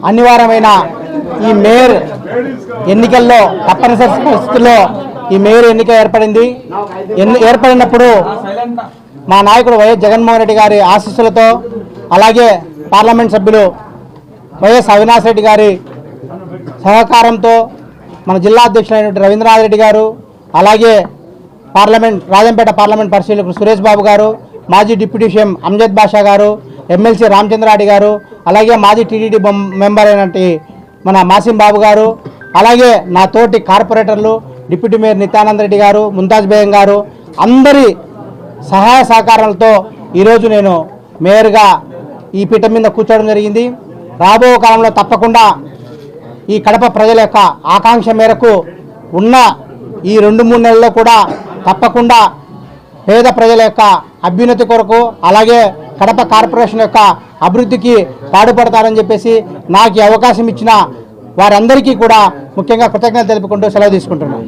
అనివార్యమైన ఈ మేయర్ ఎన్నికల్లో తప్పనిసరి పరిస్థితుల్లో ఈ మేయర్ ఎన్నిక ఏర్పడింది. ఏర్పడినప్పుడు మా నాయకుడు వైఎస్ జగన్మోహన్ రెడ్డి గారి ఆశీస్సులతో, అలాగే పార్లమెంట్ సభ్యులు వైఎస్ అవినాష్ రెడ్డి గారి సహకారంతో, మన జిల్లా అధ్యక్షులైనటువంటి రవీంద్రనాథ్ రెడ్డి గారు, అలాగే రాజంపేట పార్లమెంట్ పరిశీలకులు సురేష్ బాబు గారు, మాజీ డిప్యూటీ సీఎం అమ్జద్ బాషా గారు, ఎమ్మెల్సీ రామచంద్రారెడ్డి గారు, అలాగే మాజీ టీటీడీ మెంబర్ అయినటువంటి మన మాసిం బాబు గారు, అలాగే నా తోటి కార్పొరేటర్లు డిప్యూటీ మేయర్ నిత్యానంద రెడ్డి గారు, ముంతాజ్ బేగం గారు, అందరి సహాయ సహకారాలతో ఈరోజు నేను మేయర్గా ఈ పీఠం మీద కూర్చోవడం జరిగింది. రాబో కాలంలో తప్పకుండా ఈ కడప ప్రజల యొక్క ఆకాంక్ష మేరకు ఉన్న ఈ 2-3 నెలల్లో కూడా తప్పకుండా పేద ప్రజల యొక్క అభ్యున్నతి కొరకు, అలాగే కడప కార్పొరేషన్ యొక్క అభివృద్ధికి పాటుపడతారని చెప్పేసి నాకు ఈ అవకాశం ఇచ్చిన వారందరికీ కూడా ముఖ్యంగా కృతజ్ఞతలు తెలుపుకుంటూ సెలవు తీసుకుంటున్నాను.